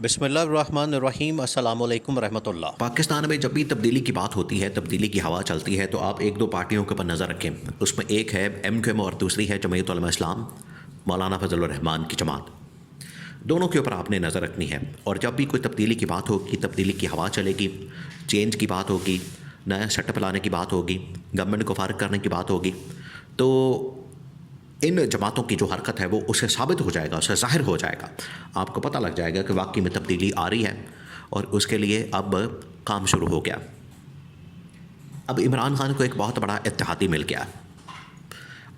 बिस्मिल्लाहिर्रहमानिर्रहीम अस्सलामु अलैकुम रहमतुल्लाह। पाकिस्तान में जब भी तब्दीली की बात होती है, तब्दीली की हवा चलती है, तो आप एक दो पार्टियों के ऊपर नज़र रखें। उसमें एक है MQM और दूसरी है जमीयत उलमा इस्लाम, मौलाना फजल रहमान की जमात। दोनों के ऊपर आपने नज़र रखनी है। और जब भी कोई तब्दीली की बात होगी, तब्दीली की हवा चलेगी, चेंज की बात होगी, नया सेटअप लाने की बात होगी, गवर्नमेंट को फ़ारिग करने की बात होगी, तो इन जमातों की जो हरकत है वो उससे साबित हो जाएगा, उससे ज़ाहिर हो जाएगा। आपको पता लग जाएगा कि वाकई में तब्दीली आ रही है और उसके लिए अब काम शुरू हो गया। अब इमरान खान को एक बहुत बड़ा इत्तेहादी मिल गया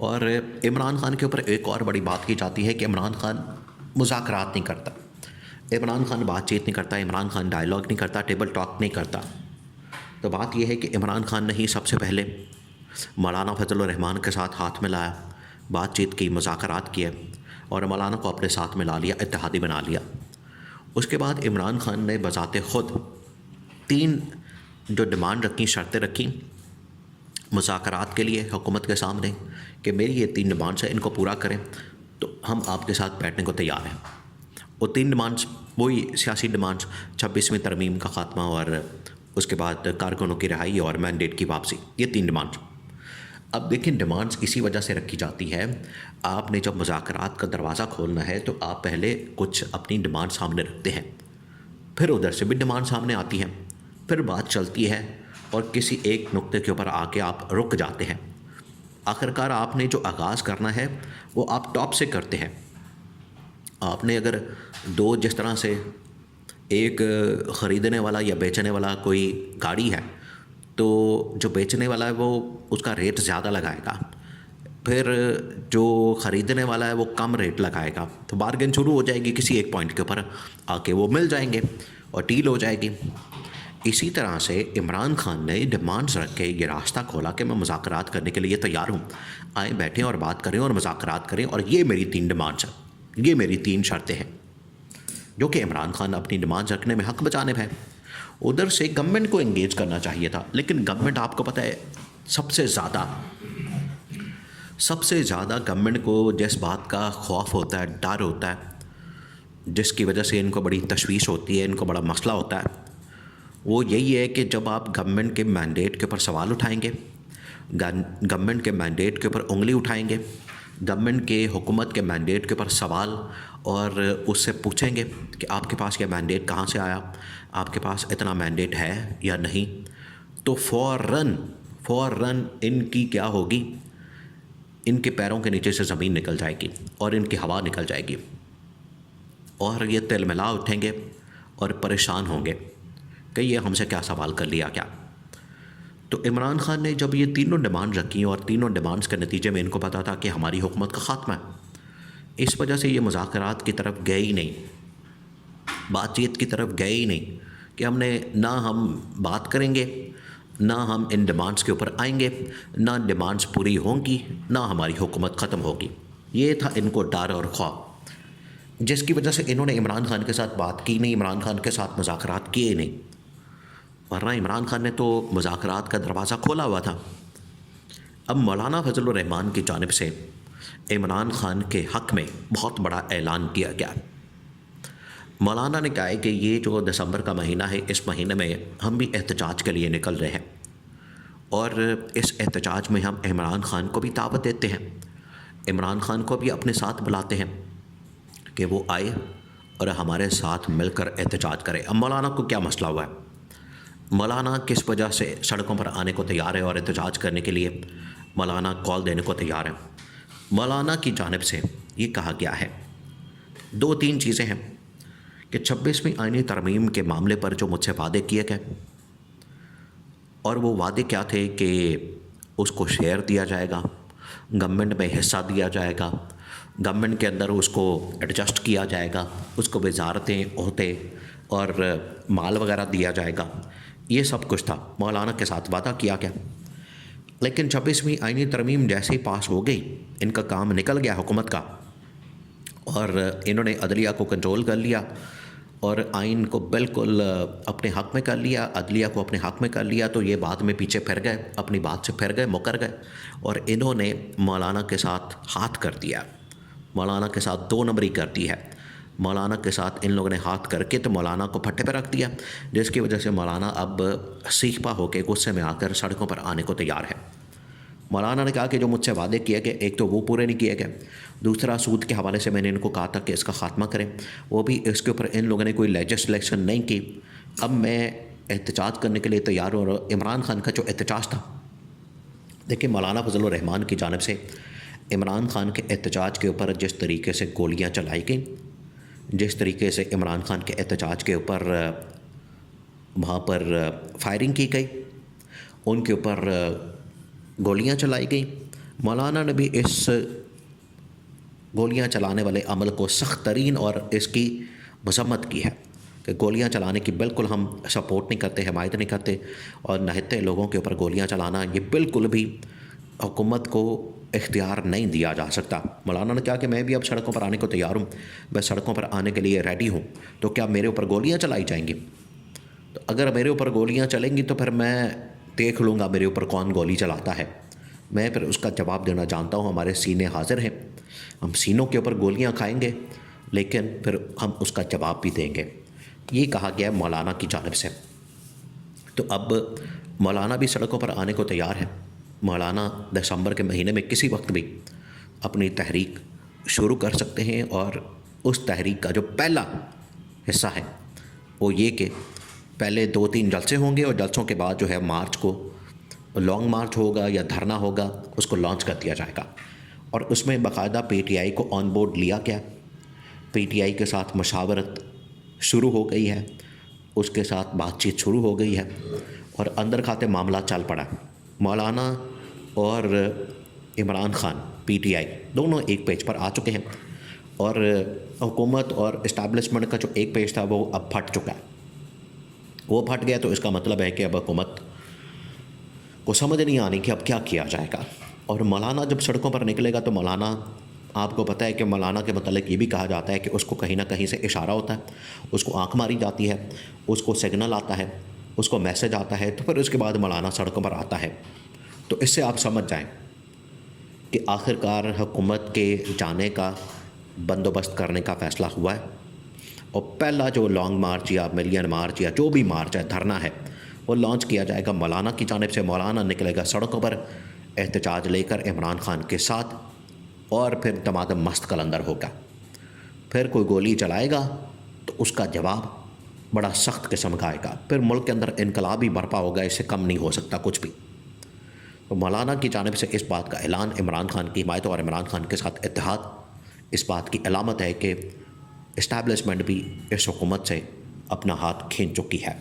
और इमरान खान के ऊपर एक और बड़ी बात की जाती है कि इमरान खान मुज़ाकरात नहीं करता, इमरान खान बातचीत नहीं करता, इमरान खान डायलॉग नहीं करता, टेबल टॉक नहीं करता। तो बात यह है कि इमरान खान ने ही सबसे पहले मौलाना फजल रहमान के साथ हाथ मिलाया, बातचीत की, मुज़ाकरात किए और मौलाना को अपने साथ मिला लिया, इत्तेहादी बना लिया। उसके बाद इमरान खान ने बज़ाते ख़ुद 3 जो डिमांड रखी, शर्तें रखी मुज़ाकरात के लिए हुकूमत के सामने कि मेरी ये 3 डिमांड्स हैं, इनको पूरा करें तो हम आपके साथ बैठने को तैयार हैं। वो 3 डिमांड्स वही सियासी डिमांड्स, 26वीं तरमीम का ख़ात्मा और उसके बाद कारकुनों की रिहाई और मैंडेट की वापसी, ये 3 डिमांड्स। अब देखिए, डिमांड्स इसी वजह से रखी जाती है, आपने जब मुज़ाकरात का दरवाज़ा खोलना है तो आप पहले कुछ अपनी डिमांड सामने रखते हैं, फिर उधर से भी डिमांड सामने आती है, फिर बात चलती है और किसी एक नुक्ते के ऊपर आके आप रुक जाते हैं। आखिरकार आपने जो आगाज़ करना है वो आप टॉप से करते हैं। आपने अगर दो, जिस तरह से एक ख़रीदने वाला या बेचने वाला कोई गाड़ी है, तो जो बेचने वाला है वो उसका रेट ज़्यादा लगाएगा, फिर जो ख़रीदने वाला है वो कम रेट लगाएगा, तो बार्गेन शुरू हो जाएगी, किसी एक पॉइंट के ऊपर आके वो मिल जाएंगे और डील हो जाएगी। इसी तरह से इमरान खान ने डिमांड्स रख के ये रास्ता खोला कि मैं मुज़ाकरात करने के लिए तैयार हूँ, आए बैठें और बात करें और मुज़ाकरात करें, और ये मेरी 3 डिमांड्स हैं, ये मेरी 3 शर्तें हैं, जो कि इमरान खान अपनी डिमांड्स रखने में हक़ बजानिब है। उधर से गवर्नमेंट को एंगेज करना चाहिए था, लेकिन गवर्नमेंट, आपको पता है, सबसे ज़्यादा गवर्नमेंट को जिस बात का खौफ होता है, डर होता है, जिसकी वजह से इनको बड़ी तशवीश होती है, इनको बड़ा मसला होता है, वो यही है कि जब आप गवर्नमेंट के मैंडेट के ऊपर सवाल उठाएंगे, गवर्नमेंट के मैंडेट के ऊपर उंगली उठाएंगे, गवर्नमेंट के हुकूमत के मैंडेट के ऊपर सवाल और उससे पूछेंगे कि आपके पास यह मैंडेट कहाँ से आया, आपके पास इतना मैंडेट है या नहीं, तो फ़ौरन इनकी क्या होगी, इनके पैरों के नीचे से ज़मीन निकल जाएगी और इनकी हवा निकल जाएगी और ये तिलमिला उठेंगे और परेशान होंगे कि ये हमसे क्या सवाल कर लिया क्या। तो इमरान खान ने जब ये तीनों डिमांड रखी और तीनों डिमांड्स के नतीजे में इनको पता था कि हमारी हुकूमत का ख़ात्मा है, इस वजह से ये मुज़ाकरात की तरफ गए ही नहीं, बातचीत की तरफ गए ही नहीं कि हमने ना हम बात करेंगे, ना हम इन डिमांड्स के ऊपर आएंगे, ना डिमांड्स पूरी होंगी, ना हमारी हुकूमत ख़त्म होगी। ये था इनको डर और खौफ, जिसकी वजह से इन्होंने इमरान खान के साथ बात की नहीं, इमरान खान के साथ मुज़ाकरात किए नहीं, वरना इमरान खान ने तो मुज़ाकरात का दरवाज़ा खोला हुआ था। अब मौलाना फजल रहमान की जानिब से इमरान खान के हक़ में बहुत बड़ा ऐलान किया गया। मौलाना ने कहा है कि ये जो दिसंबर का महीना है, इस महीने में हम भी एहतजाज के लिए निकल रहे हैं और इस एहतजाज में हम इमरान खान को भी दावत देते हैं, इमरान खान को भी अपने साथ बुलाते हैं कि वो आए और हमारे साथ मिलकर एहतजाज करें। अब मौलाना को क्या मसला हुआ है, मौलाना किस वजह से सड़कों पर आने को तैयार है और एहतजाज करने के लिए मौलाना कॉल देने को तैयार है। मौलाना की जानिब से ये कहा गया है, 2-3 चीज़ें हैं कि 26वीं आईनी तरमीम के मामले पर जो मुझसे वादे किए गए, और वो वादे क्या थे कि उसको शेयर दिया जाएगा, गवर्नमेंट में हिस्सा दिया जाएगा, गवर्नमेंट के अंदर उसको एडजस्ट किया जाएगा, उसको वजारतें, ओहदे और माल वगैरह दिया जाएगा, ये सब कुछ था, मौलाना के साथ वादा किया गया। लेकिन 26वीं आईनी तरमीम जैसे ही पास हो गई, इनका काम निकल गया हुकूमत का और इन्होंने अदलिया को कंट्रोल कर लिया और आइन को बिल्कुल अपने हक़ में कर लिया, अदलिया को अपने हक़ में कर लिया, तो ये बाद में पीछे फिर गए, अपनी बात से फिर गए, मुकर गए और इन्होंने मौलाना के साथ हाथ कर दिया, मौलाना के साथ 2 नंबरी कर दी है। मौलाना के साथ इन लोगों ने हाथ करके तो मौलाना को फट्टे पर रख दिया, जिसकी वजह से मौलाना अब सीखपा होकर गुस्से में आकर सड़कों पर आने को तैयार है। मौलाना ने कहा कि जो मुझसे वादे किए गए, एक तो वो पूरे नहीं किए गए, दूसरा सूद के हवाले से मैंने इनको कहा था कि इसका ख़ात्मा करें, वो भी इसके ऊपर इन लोगों ने कोई लेजिस्लेशन नहीं की। अब मैं एहतजाज करने के लिए तैयार हूँ। और इमरान खान का जो एहतजाज था, देखिए मौलाना फजल रहमान की जानिब से इमरान खान के एहतजाज के ऊपर जिस तरीके से गोलियाँ चलाई गई, जिस तरीके से इमरान खान के एहतजाज के ऊपर वहाँ पर फायरिंग की गई, उनके ऊपर गोलियां चलाई गई, मौलाना ने भी इस गोलियां चलाने वाले अमल को सख्त तरीन और इसकी मजम्मत की है कि गोलियां चलाने की बिल्कुल हम सपोर्ट नहीं करते, हिमायत नहीं करते, और नहते लोगों के ऊपर गोलियां चलाना ये बिल्कुल भी हुकूमत को इख्तियार नहीं दिया जा सकता। मौलाना ने कहा कि मैं भी अब सड़कों पर आने को तैयार हूँ, मैं सड़कों पर आने के लिए रेडी हूँ, तो क्या मेरे ऊपर गोलियाँ चलाई जाएंगी? तो अगर मेरे ऊपर गोलियाँ चलेंगी तो फिर मैं देख लूँगा मेरे ऊपर कौन गोली चलाता है, मैं फिर उसका जवाब देना जानता हूँ। हमारे सीने हाजिर हैं, हम सीनों के ऊपर गोलियाँ खाएंगे, लेकिन फिर हम उसका जवाब भी देंगे। ये कहा गया है मौलाना की जानिब से। तो अब मौलाना भी सड़कों पर आने को तैयार है। मौलाना दिसंबर के महीने में किसी वक्त भी अपनी तहरीक शुरू कर सकते हैं, और उस तहरीक का जो पहला हिस्सा है वो ये कि पहले 2-3 जलसे होंगे, और जलसों के बाद जो है मार्च को लॉन्ग मार्च होगा या धरना होगा, उसको लॉन्च कर दिया जाएगा। और उसमें बाकायदा पीटीआई को ऑन बोर्ड लिया गया, पीटीआई के साथ मशावरत शुरू हो गई है, उसके साथ बातचीत शुरू हो गई है, और अंदर खाते मामला चल पड़ा। मौलाना और इमरान खान पीटीआई दोनों एक पेज पर आ चुके हैं, और हुकूमत और इस्टेब्लिशमेंट का जो एक पेज था वो अब फट चुका है। वो फट गया तो इसका मतलब है कि अब हुकूमत को समझ नहीं आनी कि अब क्या किया जाएगा। और मौलाना जब सड़कों पर निकलेगा तो मौलाना, आपको पता है कि मौलाना के मतलब ये भी कहा जाता है कि उसको कहीं ना कहीं से इशारा होता है, उसको आंख मारी जाती है, उसको सिग्नल आता है, उसको मैसेज आता है, तो फिर उसके बाद मौलाना सड़कों पर आता है। तो इससे आप समझ जाएं कि आखिरकार हुकूमत के जाने का बंदोबस्त करने का फ़ैसला हुआ है, और पहला जो लॉन्ग मार्च या मिलियन मार्च या जो भी मार्च है, धरना है, वो लॉन्च किया जाएगा मौलाना की जानिब से। मौलाना निकलेगा सड़कों पर एहतजाज लेकर इमरान खान के साथ, और फिर दमादम मस्त कलंदर होगा। फिर कोई गोली चलाएगा तो उसका जवाब बड़ा सख्त किस्म का आएगा, फिर मुल्क के अंदर इनकलाब ही बर्पा होगा, इससे कम नहीं हो सकता कुछ भी। तो मौलाना की जानिब से इस बात का ऐलान, इमरान खान की हिमायत और इमरान खान के साथ इत्तेहाद, इस बात की अलामत है कि इस्टेब्लिशमेंट भी इस हुकूमत से अपना हाथ खींच चुकी है।